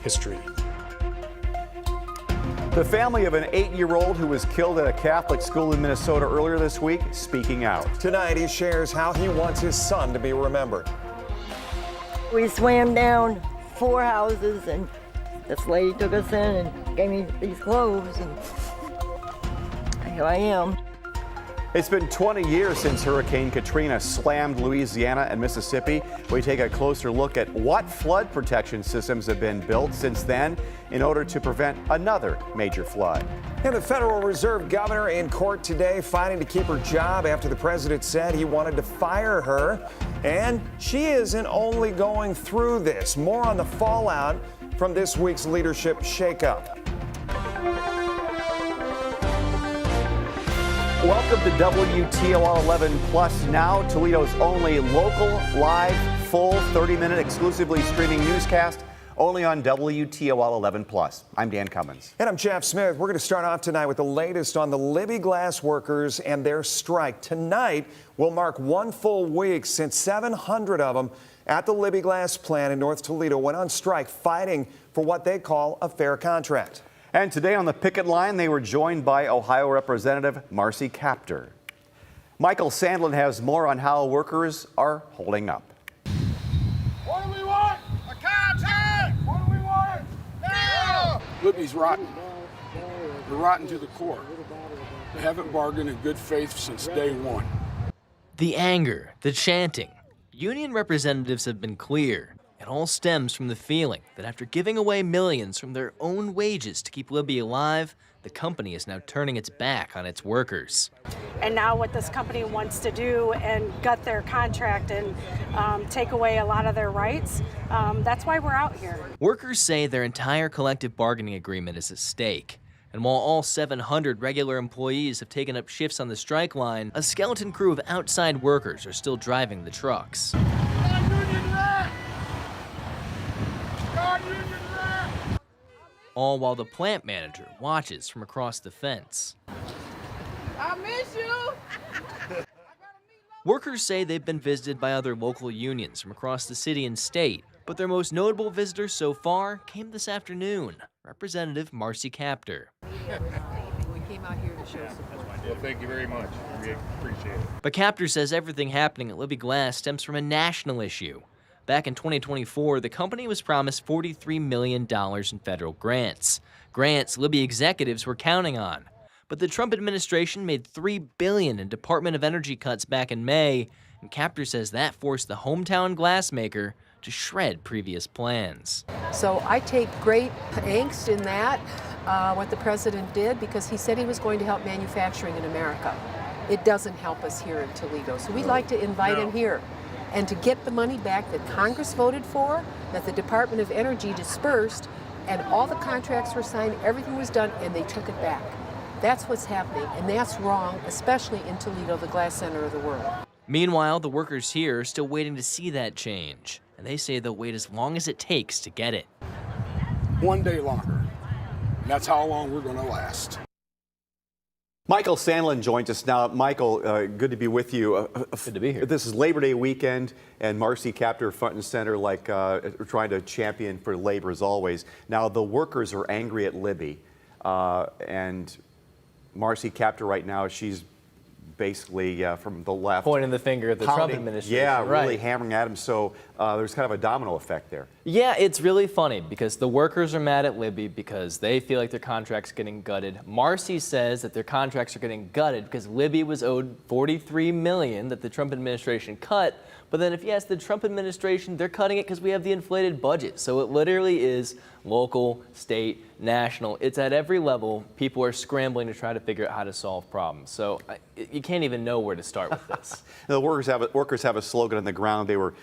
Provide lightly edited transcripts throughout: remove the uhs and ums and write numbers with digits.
history. The family of an 8-year-old who was killed at a Catholic school in Minnesota earlier this week speaking out. Tonight, he shares how he wants his son to be remembered. We swam down 4 houses, and this lady took us in and gave me these clothes, and here I am. It's been 20 years since Hurricane Katrina slammed Louisiana and Mississippi. We take a closer look at what flood protection systems have been built since then in order to prevent another major flood. And the Federal Reserve governor in court today fighting to keep her job after the president said he wanted to fire her. And she isn't only going through this. More on the fallout from this week's leadership shakeup. Welcome to WTOL 11 Plus Now, Toledo's only local, live, full 30-minute exclusively streaming newscast, only on WTOL 11 Plus. I'm Dan Cummins. And I'm Jeff Smith. We're going to start off tonight with the latest on the Libby glass workers and their strike. Tonight will mark 1 full week since 700 of them at the Libby glass plant in North Toledo went on strike fighting for what they call a fair contract. And today on the picket line, they were joined by Ohio Representative Marcy Kaptur. Michael Sandlin has more on how workers are holding up. What do we want? A contract! What do we want? Now! Libby's rotten. They're rotten to the core. They haven't bargained in good faith since day one. The anger, the chanting. Union representatives have been clear. It all stems from the feeling that after giving away millions from their own wages to keep Libby alive, the company is now turning its back on its workers. And now what this company wants to do and gut their contract and take away a lot of their rights, that's why we're out here. Workers say their entire collective bargaining agreement is at stake. And while all 700 regular employees have taken up shifts on the strike line, a skeleton crew of outside workers are still driving the trucks. All while the plant manager watches from across the fence. I miss you! Workers say they've been visited by other local unions from across the city and state, but their most notable visitor so far came this afternoon, Representative Marcy Kaptur. We came out here to show support. Well, thank you very much. We appreciate it. But Kaptur says everything happening at Libby Glass stems from a national issue. Back in 2024, the company was promised $43 million in federal grants. Grants Libby executives were counting on. But the Trump administration made $3 billion in Department of Energy cuts back in May, and Kaptur says that forced the hometown glassmaker to shred previous plans. So I take great angst in that, what the president did, because he said he was going to help manufacturing in America. It doesn't help us here in Toledo, so we'd like to invite him here. And to get the money back that Congress voted for, that the Department of Energy dispersed, and all the contracts were signed, everything was done, and they took it back. That's what's happening, and that's wrong, especially in Toledo, the glass center of the world. Meanwhile, the workers here are still waiting to see that change, and they say they'll wait as long as it takes to get it. 1 day longer. And that's how long we're going to last. Michael Sandlin joins us now. Michael, good to be with you. Good to be here. This is Labor Day weekend, and Marcy Kaptur front and center, like trying to champion for labor as always. Now, the workers are angry at Libby, and Marcy Kaptur right now, she's basically from the left. Pointing the finger at the Trump administration. Yeah, right. really hammering at him. So there's kind of a domino effect there. Yeah, it's really funny because the workers are mad at Libby because they feel like their contract's getting gutted. Marcy says that their contracts are getting gutted because Libby was owed $43 million that the Trump administration cut. But then if you ask the Trump administration, they're cutting it because we have the inflated budget. So it literally is local, state, national. It's at every level. People are scrambling to try to figure out how to solve problems. So you can't even know where to start with this. The workers have a slogan on the ground. They were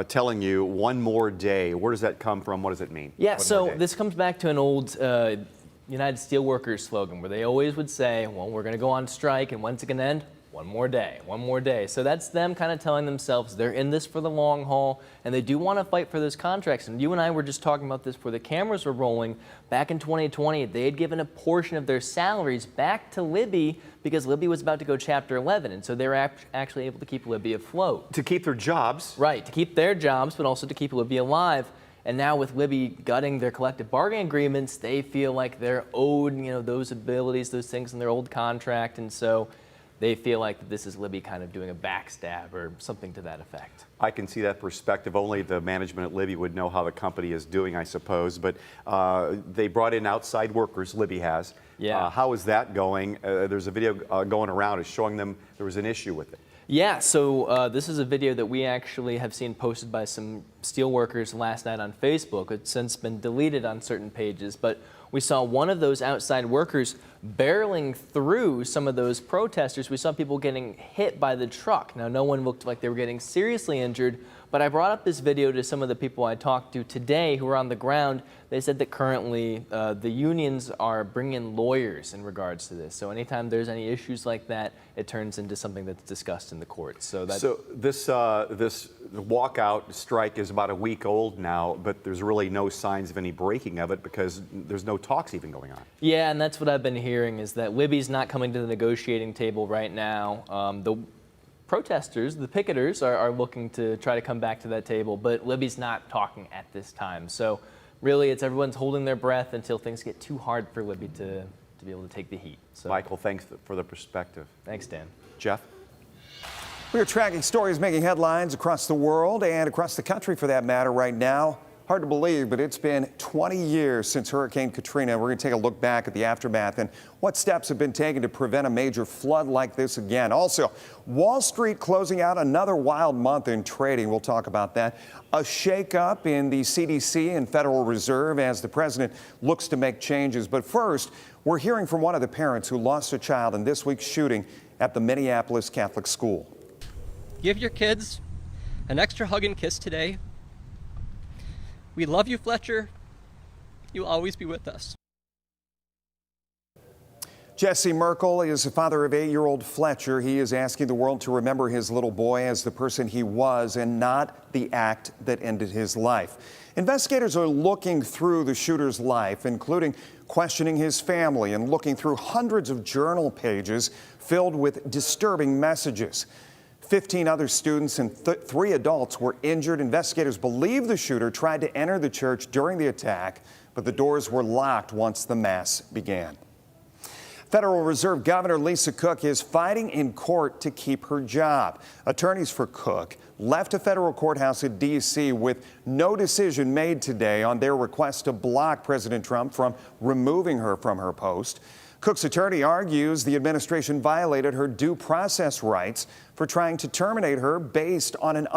telling you, one more day. Where does that come from? What does it mean? Yeah, so this comes back to an old United Steelworkers slogan where they always would say, well, we're going to go on strike, and when's it going to end? One more day, one more day. So that's them kind of telling themselves they're in this for the long haul, and they do want to fight for those contracts. And you and I were just talking about this before the cameras were rolling. Back in 2020, they had given a portion of their salaries back to Libby because Libby was about to go Chapter 11, and so they were actually able to keep Libby afloat. To keep their jobs. Right, to keep their jobs, but also to keep Libby alive. And now with Libby gutting their collective bargaining agreements, they feel like they're owed, those abilities, those things in their old contract. And so they feel like this is Libby kind of doing a backstab or something to that effect. I can see that perspective. Only the management at Libby would know how the company is doing, I suppose. But they brought in outside workers, Libby has. Yeah. How is that going? There's a video going around showing them there was an issue with it. Yeah, so this is a video that we actually have seen posted by some steel workers last night on Facebook. It's since been deleted on certain pages, but we saw one of those outside workers barreling through some of those protesters. We saw people getting hit by the truck. Now, no one looked like they were getting seriously injured, but I brought up this video to some of the people I talked to today who were on the ground. They said that currently the unions are bringing in lawyers in regards to this. So anytime there's any issues like that, it turns into something that's discussed in the courts. So this walkout strike is about a week old now, but there's really no signs of any breaking of it because there's no talks even going on. Yeah, and that's what I've been hearing is that Libby's not coming to the negotiating table right now. The protesters, the picketers, are looking to try to come back to that table, but Libby's not talking at this time. So really, it's everyone's holding their breath until things get too hard for Libby to be able to take the heat. So, Michael, thanks for the perspective. Thanks, Dan. Jeff? We are tracking stories making headlines across the world and across the country for that matter right now. Hard to believe, but it's been 20 years since Hurricane Katrina. We're going to take a look back at the aftermath and what steps have been taken to prevent a major flood like this again. Also, Wall Street closing out another wild month in trading. We'll talk about that. A shakeup in the CDC and Federal Reserve as the president looks to make changes. But first, we're hearing from one of the parents who lost a child in this week's shooting at the Minneapolis Catholic school. Give your kids an extra hug and kiss today. We love you, Fletcher. You'll always be with us. Jesse Merkel is the father of 8-year-old Fletcher. He is asking the world to remember his little boy as the person he was and not the act that ended his life. Investigators are looking through the shooter's life, including questioning his family and looking through hundreds of journal pages filled with disturbing messages. 15 other students and 3 adults were injured. Investigators believe the shooter tried to enter the church during the attack, but the doors were locked once the mass began. Federal Reserve Governor Lisa Cook is fighting in court to keep her job. Attorneys for Cook left a federal courthouse in D.C. with no decision made today on their request to block President Trump from removing her from her post. Cook's attorney argues the administration violated her due process rights for trying to terminate her based on an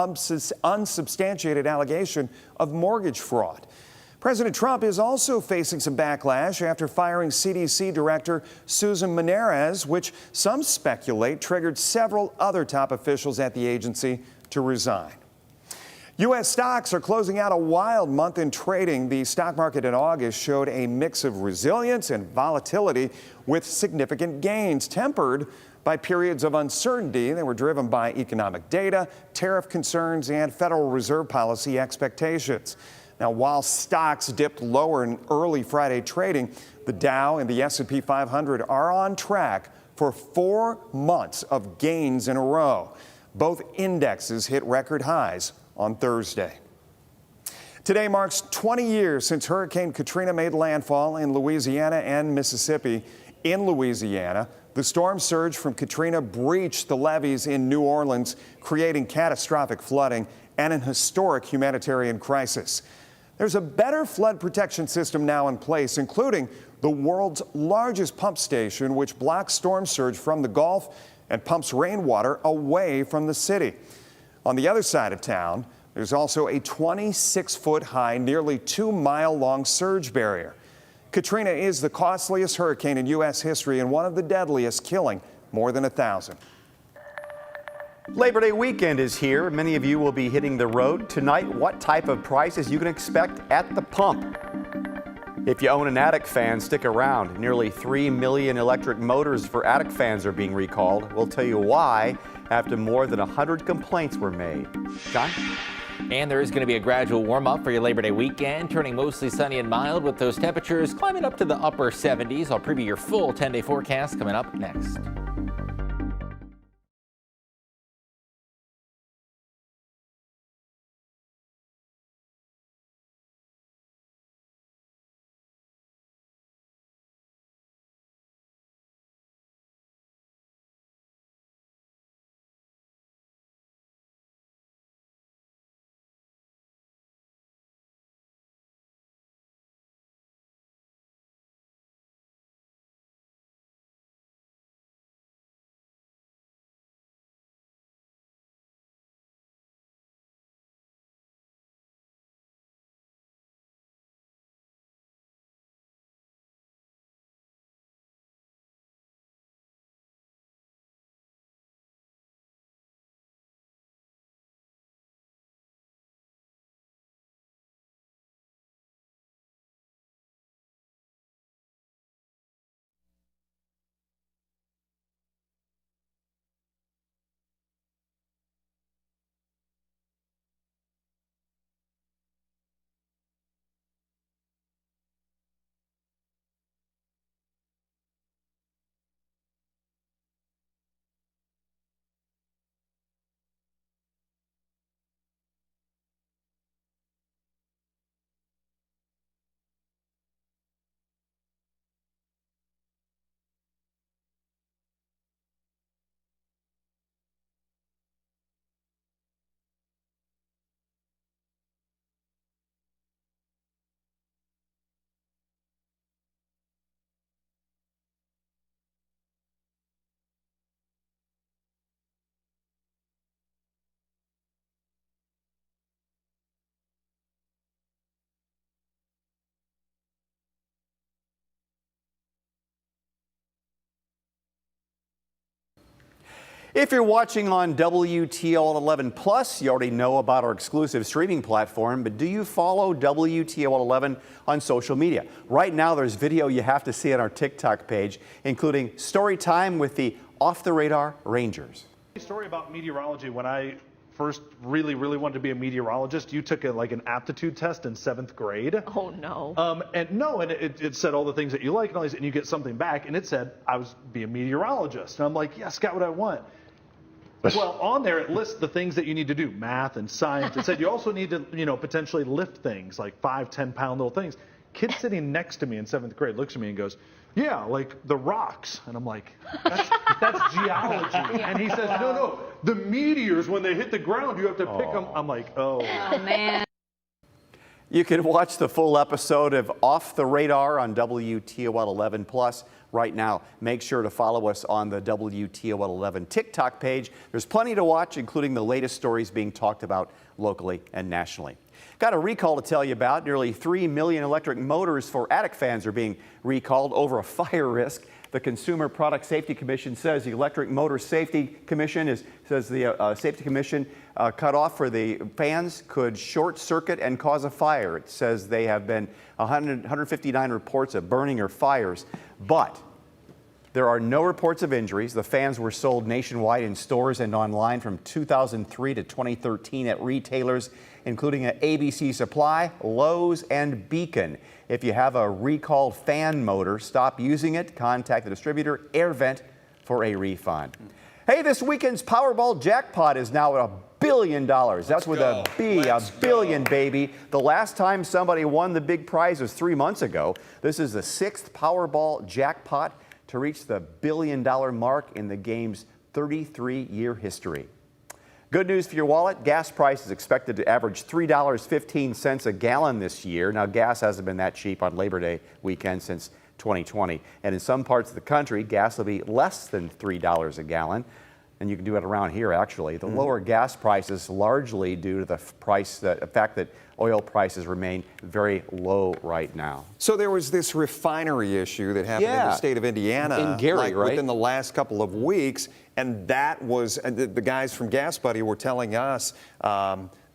unsubstantiated allegation of mortgage fraud. President Trump is also facing some backlash after firing CDC Director Susan Menarez, which some speculate triggered several other top officials at the agency to resign. U.S. stocks are closing out a wild month in trading. The stock market in August showed a mix of resilience and volatility with significant gains tempered by periods of uncertainty. They were driven by economic data, tariff concerns, and Federal Reserve policy expectations. Now, while stocks dipped lower in early Friday trading, the Dow and the S&P 500 are on track for 4 months of gains in a row. Both indexes hit record highs on Thursday. Today marks 20 years since Hurricane Katrina made landfall in Louisiana and Mississippi. In Louisiana, the storm surge from Katrina breached the levees in New Orleans, creating catastrophic flooding and an historic humanitarian crisis. There's a better flood protection system now in place, including the world's largest pump station, which blocks storm surge from the Gulf and pumps rainwater away from the city. On the other side of town, there's also a 26-foot-high, nearly 2-mile-long surge barrier. Katrina is the costliest hurricane in U.S. history and one of the deadliest, killing more than 1,000. Labor Day weekend is here. Many of you will be hitting the road. Tonight, what type of prices you can expect at the pump? If you own an Attic fan, stick around. Nearly 3 million electric motors for Attic fans are being recalled. We'll tell you why after more than 100 complaints were made. John? And there is going to be a gradual warm-up for your Labor Day weekend, turning mostly sunny and mild with those temperatures climbing up to the upper 70s. I'll preview your full 10-day forecast coming up next. If you're watching on WTOL 11 Plus, you already know about our exclusive streaming platform, but do you follow WTOL 11 on social media? Right now, there's video you have to see on our TikTok page, including story time with the off-the-radar Rangers. Story about meteorology. When I first really wanted to be a meteorologist, you took an aptitude test in 7th grade. Oh, no. And it said all the things that you like and all these, and you get something back, and it said I was be a meteorologist. And I'm like, yes, got what I want. Well, on there it lists the things that you need to do, math and science. It said you also need to, potentially lift things like 5-10 pound little things. Kid sitting next to me in 7th grade looks at me and goes, yeah, like the rocks. And I'm like, that's geology. And he says, no, the meteors, when they hit the ground, you have to pick them. I'm like, oh. Oh, man. You can watch the full episode of Off the Radar on WTOL 11 Plus right now. Make sure to follow us on the WTOL 11 TikTok page. There's plenty to watch, including the latest stories being talked about locally and nationally. Got a recall to tell you about. Nearly 3 million electric motors for attic fans are being recalled over a fire risk. The Consumer Product Safety Commission says the Electric Motor Safety Commission cutoff for the fans could short circuit and cause a fire. It says they have been 159 reports of burning or fires, but there are no reports of injuries. The fans were sold nationwide in stores and online from 2003 to 2013 at retailers, including at ABC Supply, Lowe's, and Beacon. If you have a recalled fan motor, stop using it. Contact the distributor, AirVent, for a refund. Hey, this weekend's Powerball jackpot is now at $1 billion. That's with a B, a billion, baby. The last time somebody won the big prize was 3 months ago. This is the 6th Powerball jackpot to reach the $1 billion mark in the game's 33-year history. Good news for your wallet. Gas price is expected to average $3.15 a gallon this year. Now, gas hasn't been that cheap on Labor Day weekend since 2020. And in some parts of the country, gas will be less than $3 a gallon. And you can do it around here, actually. The lower gas prices largely due to the fact that oil prices remain very low right now. So there was this refinery issue that happened in the state of Indiana in Gary, right? Within the last couple of weeks, and that was the guys from Gas Buddy were telling us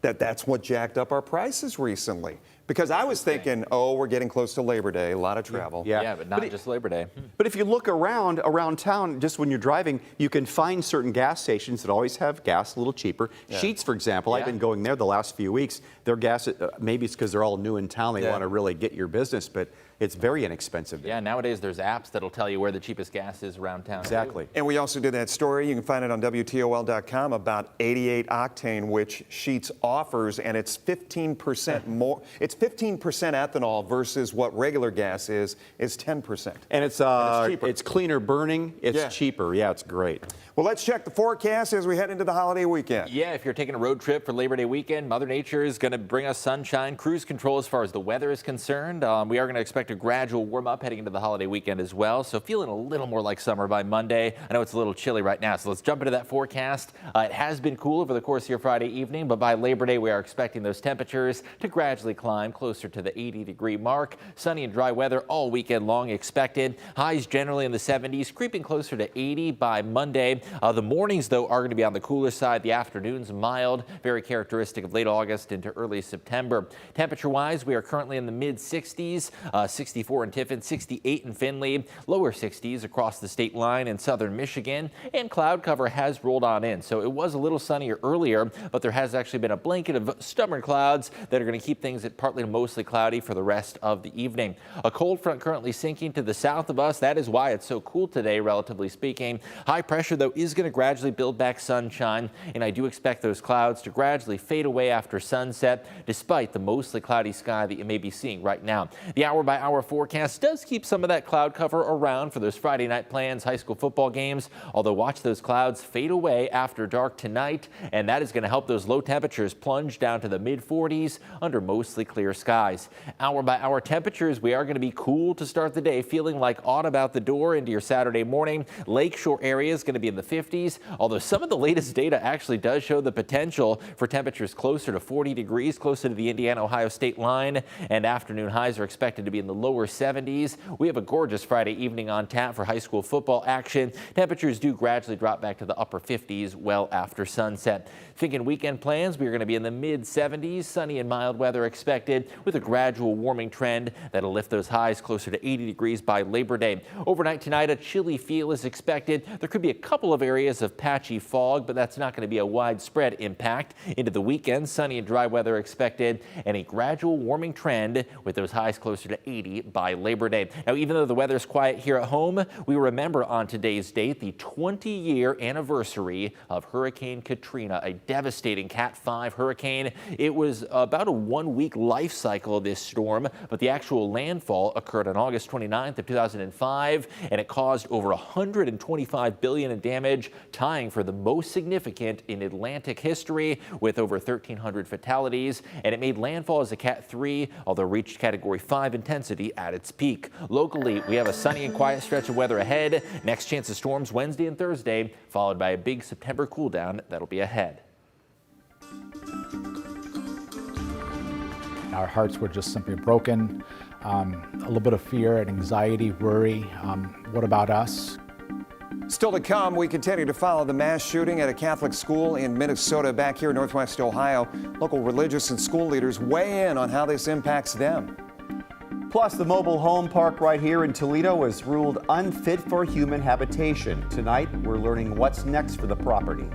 that's what jacked up our prices recently. Because I was thinking, we're getting close to Labor Day, a lot of travel. Yeah, but not just Labor Day. But if you look around town, just when you're driving, you can find certain gas stations that always have gas a little cheaper. Sheetz, for example, I've been going there the last few weeks. Their gas, maybe it's because they're all new in town, they want to really get your business, but it's very inexpensive. Yeah, nowadays there's apps that'll tell you where the cheapest gas is around town. Exactly. And we also did that story, you can find it on WTOL.com, about 88 octane, which Sheetz offers, and it's 15% more. It's 15% ethanol versus what regular gas is 10%. And it's cheaper. It's cleaner burning, it's cheaper. Yeah, it's great. Well, let's check the forecast as we head into the holiday weekend. Yeah, if you're taking a road trip for Labor Day weekend, Mother Nature is going to bring us sunshine, cruise control as far as the weather is concerned. We are going to expect a gradual warm up heading into the holiday weekend as well. So feeling a little more like summer by Monday. I know it's a little chilly right now, so let's jump into that forecast. It has been cool over the course of your Friday evening, but by Labor Day, we are expecting those temperatures to gradually climb closer to the 80-degree mark. Sunny and dry weather all weekend long expected. Highs generally in the 70s, creeping closer to 80 by Monday. The mornings, though, are going to be on the cooler side. The afternoons mild, very characteristic of late August into early September. Temperature-wise, we are currently in the mid-60s, 64 in Tiffin, 68 in Findlay, lower 60s across the state line in southern Michigan, and cloud cover has rolled on in. So it was a little sunnier earlier, but there has actually been a blanket of stubborn clouds that are going to keep things at partly to mostly cloudy for the rest of the evening. A cold front currently sinking to the south of us. That is why it's so cool today, relatively speaking. High pressure, though, is going to gradually build back sunshine, and I do expect those clouds to gradually fade away after sunset, despite the mostly cloudy sky that you may be seeing right now. The hour-by-hour forecast does keep some of that cloud cover around for those Friday night plans, high school football games, although watch those clouds fade away after dark tonight, and that is going to help those low temperatures plunge down to the mid-40s under mostly clear clear skies. Hour by hour temperatures, we are going to be cool to start the day, feeling like autumn out the door into your Saturday morning. Lakeshore area is going to be in the 50s, although some of the latest data actually does show the potential for temperatures closer to 40 degrees, closer to the Indiana-Ohio state line, and afternoon highs are expected to be in the lower 70s. We have a gorgeous Friday evening on tap for high school football action. Temperatures do gradually drop back to the upper 50s well after sunset. Thinking weekend plans, we're going to be in the mid-70s, sunny and mild weather expected with a gradual warming trend that'll lift those highs closer to 80 degrees by Labor Day. Overnight tonight, a chilly feel is expected. There could be a couple of areas of patchy fog, but that's not going to be a widespread impact. Into the weekend, sunny and dry weather expected and a gradual warming trend with those highs closer to 80 by Labor Day. Now, even though the weather's quiet here at home, we remember on today's date the 20-year anniversary of Hurricane Katrina, a devastating Cat 5 hurricane. It was about a 1-week life cycle of this storm, but the actual landfall occurred on August 29th of 2005, and it caused over $125 billion in damage, tying for the most significant in Atlantic history with over 1,300 fatalities, and it made landfall as a Cat 3, although reached Category 5 intensity at its peak. Locally, we have a sunny and quiet stretch of weather ahead. Next chance of storms Wednesday and Thursday, followed by a big September cool down that'll be ahead. Our hearts were just simply broken. A little bit of fear and anxiety, worry. What about us? Still to come, we continue to follow the mass shooting at a Catholic school in Minnesota. Back here in Northwest Ohio, local religious and school leaders weigh in on how this impacts them. Plus, the mobile home park right here in Toledo was ruled unfit for human habitation. Tonight, we're learning what's next for the property.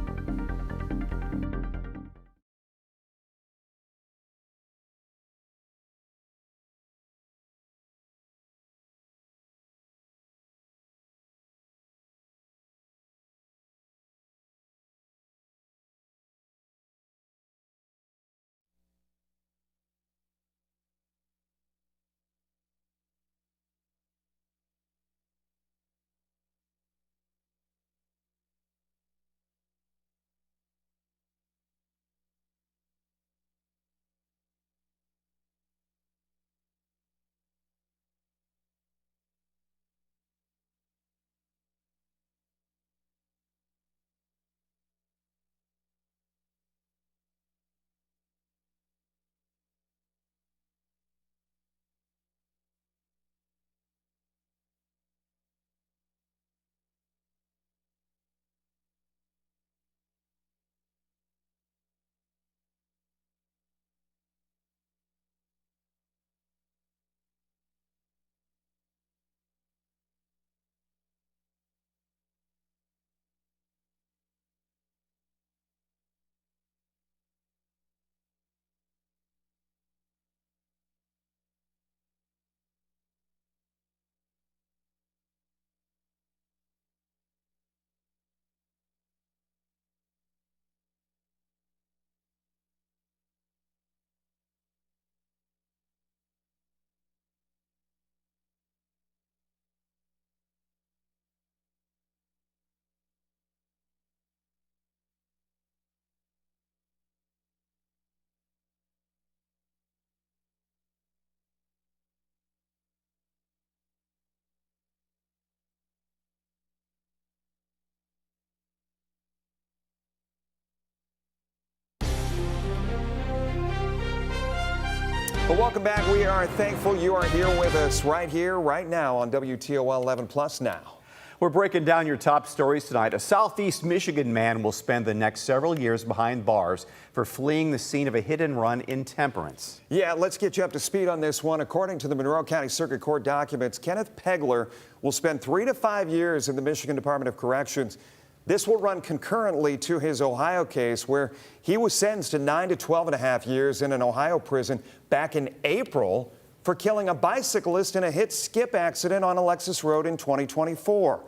Well, welcome back. We are thankful you are here with us right here, right now on WTOL 11 Plus Now. We're breaking down your top stories tonight. A Southeast Michigan man will spend the next several years behind bars for fleeing the scene of a hit and run in Temperance. Yeah, let's get you up to speed on this one. According to the Monroe County Circuit Court documents, Kenneth Pegler will spend 3 to 5 years in the Michigan Department of Corrections. This will run concurrently to his Ohio case, where he was sentenced to 9 to 12.5 years in an Ohio prison back in April for killing a bicyclist in a hit-skip accident on Alexis Road in 2024.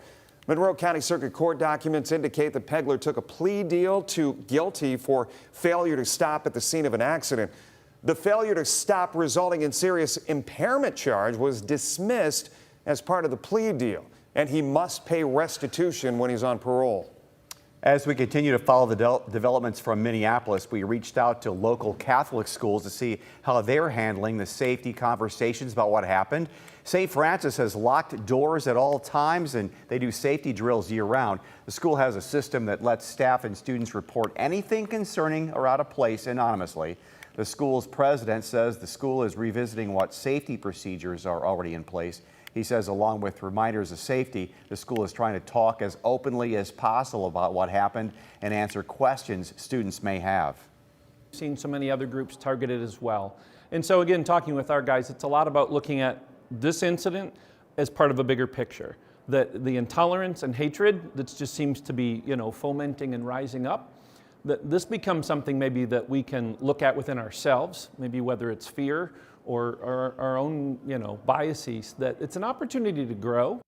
Monroe County Circuit Court documents indicate that Pegler took a plea deal to guilty for failure to stop at the scene of an accident. The failure to stop resulting in serious impairment charge was dismissed as part of the plea deal, and he must pay restitution when he's on parole. As we continue to follow the developments from Minneapolis, we reached out to local Catholic schools to see how they're handling the safety conversations about what happened. St. Francis has locked doors at all times, and they do safety drills year-round. The school has a system that lets staff and students report anything concerning or out of place anonymously. The school's president says the school is revisiting what safety procedures are already in place. He says along with reminders of safety, the school is trying to talk as openly as possible about what happened and answer questions students may have. We've seen so many other groups targeted as well. And so again, talking with our guys, it's a lot about looking at this incident as part of a bigger picture. That the intolerance and hatred that just seems to be, fomenting and rising up, that this becomes something maybe that we can look at within ourselves, maybe whether it's fear or our own, biases, that it's an opportunity to grow.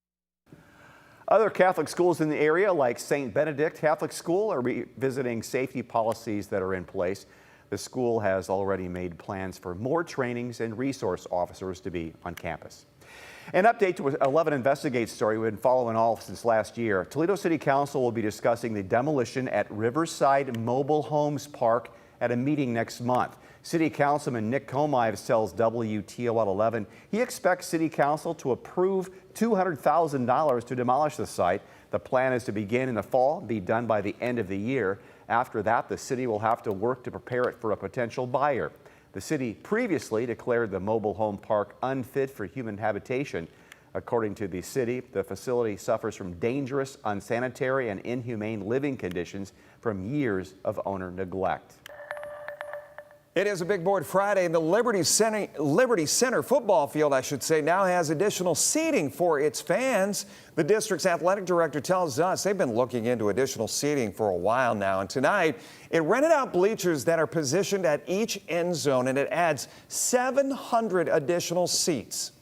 Other Catholic schools in the area, like St. Benedict Catholic School, are revisiting safety policies that are in place. The school has already made plans for more trainings and resource officers to be on campus. An update to 11 Investigate story we've been following all since last year. Toledo City Council will be discussing the demolition at Riverside Mobile Homes Park at a meeting next month. City Councilman Nick Comives tells WTOL 11 he expects City Council to approve $200,000 to demolish the site. The plan is to begin in the fall, be done by the end of the year. After that, the city will have to work to prepare it for a potential buyer. The city previously declared the mobile home park unfit for human habitation. According to the city, the facility suffers from dangerous, unsanitary, and inhumane living conditions from years of owner neglect. It is a Big Board Friday, and the Liberty Center football field, now has additional seating for its fans. The district's athletic director tells us they've been looking into additional seating for a while now, and tonight it rented out bleachers that are positioned at each end zone, and it adds 700 additional seats.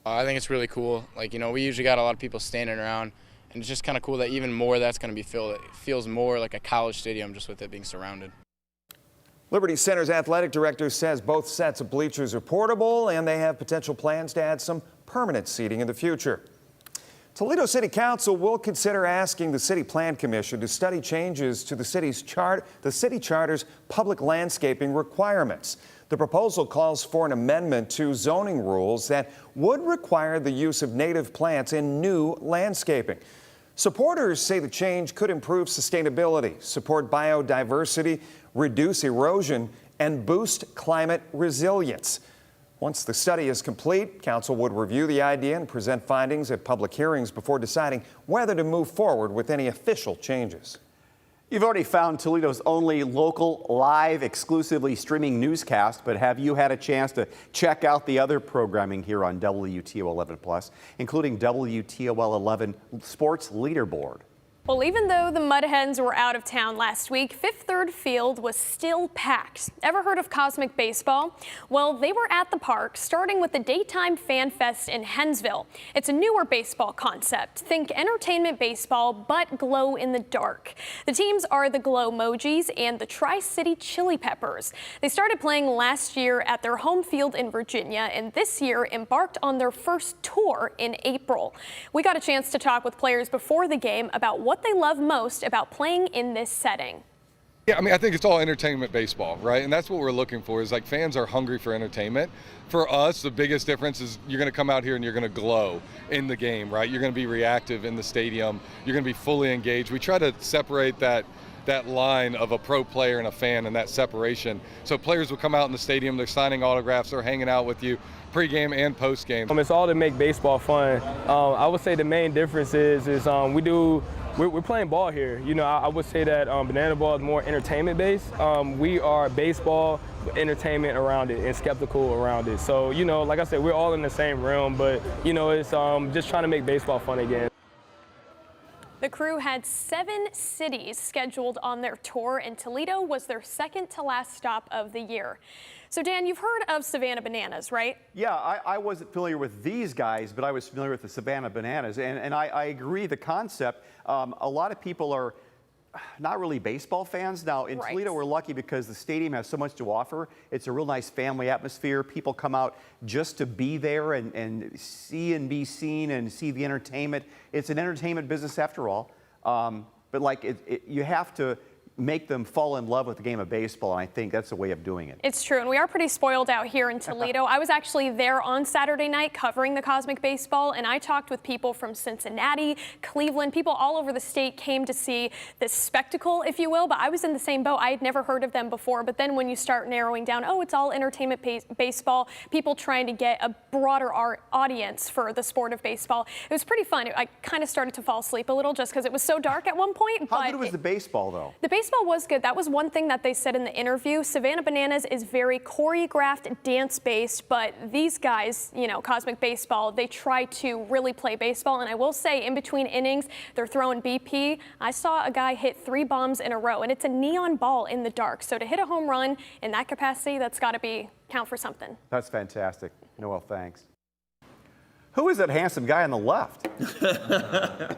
I think it's really cool. We usually got a lot of people standing around, and it's just kind of cool that even more that's going to be filled. It feels more like a college stadium just with it being surrounded. Liberty Center's athletic director says both sets of bleachers are portable and they have potential plans to add some permanent seating in the future. Toledo City Council will consider asking the City Plan Commission to study changes to the city charter's public landscaping requirements. The proposal calls for an amendment to zoning rules that would require the use of native plants in new landscaping. Supporters say the change could improve sustainability, support biodiversity, reduce erosion, and boost climate resilience. Once the study is complete, Council would review the idea and present findings at public hearings before deciding whether to move forward with any official changes. You've already found Toledo's only local, live, exclusively streaming newscast, but have you had a chance to check out the other programming here on WTOL 11 Plus, including WTOL 11 Sports Leaderboard? Well, even though the Mud Hens were out of town last week, Fifth Third Field was still packed. Ever heard of Cosmic Baseball? Well, they were at the park, starting with the Daytime Fan Fest in Hensville. It's a newer baseball concept. Think entertainment baseball, but glow in the dark. The teams are the Glow-Mojis and the Tri-City Chili Peppers. They started playing last year at their home field in Virginia, and this year embarked on their first tour in April. We got a chance to talk with players before the game about what they love most about playing in this setting. Yeah, I think it's all entertainment baseball, right? And that's what we're looking for, is fans are hungry for entertainment. For us, the biggest difference is you're going to come out here and you're going to glow in the game, right? You're going to be reactive in the stadium. You're going to be fully engaged. We try to separate that line of a pro player and a fan, and that separation. So players will come out in the stadium, they're signing autographs, they're hanging out with you pre-game and post-game. It's all to make baseball fun. I would say the main difference is we're playing ball here. I would say that banana ball is more entertainment based. We are baseball, entertainment around it, and skeptical around it. So, like I said, we're all in the same realm, but, it's just trying to make baseball fun again. The crew had 7 cities scheduled on their tour, and Toledo was their second to last stop of the year. So, Dan, you've heard of Savannah Bananas, right? Yeah, I wasn't familiar with these guys, but I was familiar with the Savannah Bananas, and I agree the concept. A lot of people are not really baseball fans. Now, in Toledo, we're lucky because the stadium has so much to offer. It's a real nice family atmosphere. People come out just to be there and see and be seen and see the entertainment. It's an entertainment business after all. but like you have to make them fall in love with the game of baseball, and I think that's a way of doing it. It's true, and we are pretty spoiled out here in Toledo. I was actually there on Saturday night covering the Cosmic Baseball, and I talked with people from Cincinnati, Cleveland, people all over the state came to see this spectacle, if you will, but I was in the same boat. I had never heard of them before, but then when you start narrowing down, oh, it's all entertainment baseball, people trying to get a broader audience for the sport of baseball. It was pretty fun. I kind of started to fall asleep a little just because it was so dark at one point. How good was the baseball, though? The baseball was good. That was one thing that they said in the interview. Savannah Bananas is very choreographed, dance-based, but these guys, you know, Cosmic Baseball, they try to really play baseball. And I will say, in between innings, they're throwing BP. I saw a guy hit 3 bombs in a row, and it's a neon ball in the dark. So to hit a home run in that capacity, that's got to count for something. That's fantastic. Noel, thanks. Who is that handsome guy on the left?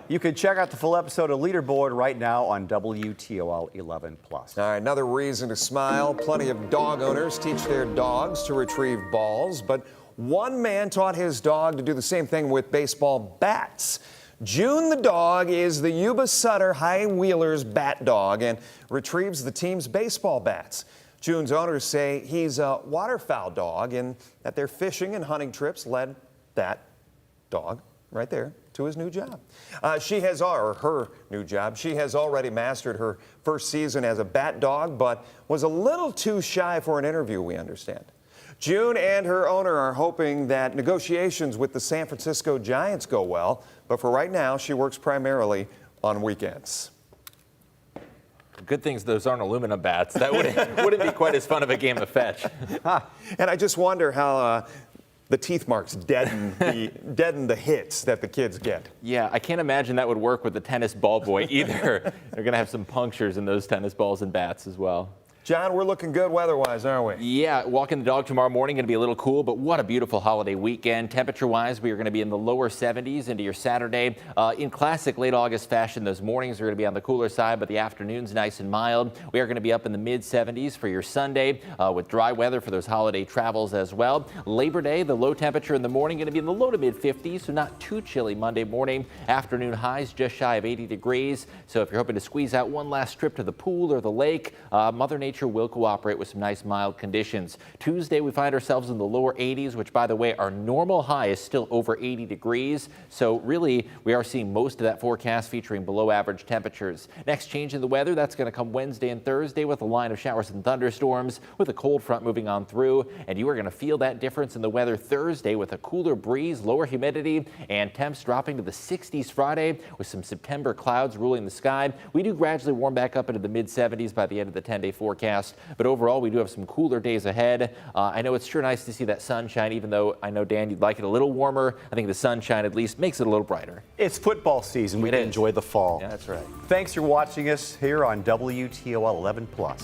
You can check out the full episode of Leaderboard right now on WTOL 11+. All right, another reason to smile. Plenty of dog owners teach their dogs to retrieve balls, but one man taught his dog to do the same thing with baseball bats. June the dog is the Yuba Sutter High Wheelers bat dog and retrieves the team's baseball bats. June's owners say he's a waterfowl dog and that their fishing and hunting trips led that dog right there to his new job. Her new job. She has already mastered her first season as a bat dog, but was a little too shy for an interview, we understand. June and her owner are hoping that negotiations with the San Francisco Giants go well, but for right now, she works primarily on weekends. Good things those aren't aluminum bats. That wouldn't be quite as fun of a game of fetch. And I just wonder how the teeth marks deaden the hits that the kids get. Yeah, I can't imagine that would work with the tennis ball boy either. They're going to have some punctures in those tennis balls and bats as well. John, we're looking good weather-wise, aren't we? Yeah, walking the dog tomorrow morning, going to be a little cool, but what a beautiful holiday weekend. Temperature-wise, we are going to be in the lower 70s into your Saturday. In classic late August fashion, those mornings are going to be on the cooler side, but the afternoons nice and mild. We are going to be up in the mid-70s for your Sunday with dry weather for those holiday travels as well. Labor Day, the low temperature in the morning going to be in the low to mid-50s, so not too chilly Monday morning. Afternoon highs just shy of 80 degrees. So if you're hoping to squeeze out one last trip to the pool or the lake, Mother Nature will cooperate with some nice mild conditions. Tuesday, we find ourselves in the lower 80s, which, by the way, our normal high is still over 80 degrees. So really, we are seeing most of that forecast featuring below average temperatures. Next change in the weather, that's going to come Wednesday and Thursday with a line of showers and thunderstorms with a cold front moving on through. And you are going to feel that difference in the weather Thursday with a cooler breeze, lower humidity, and temps dropping to the 60s Friday with some September clouds ruling the sky. We do gradually warm back up into the mid-70s by the end of the 10-day forecast. But overall, we do have some cooler days ahead. I know it's sure nice to see that sunshine, even though I know, Dan, you'd like it a little warmer. I think the sunshine at least makes it a little brighter. It's football season. We can enjoy the fall. Yeah, that's right. Thanks for watching us here on WTOL 11+.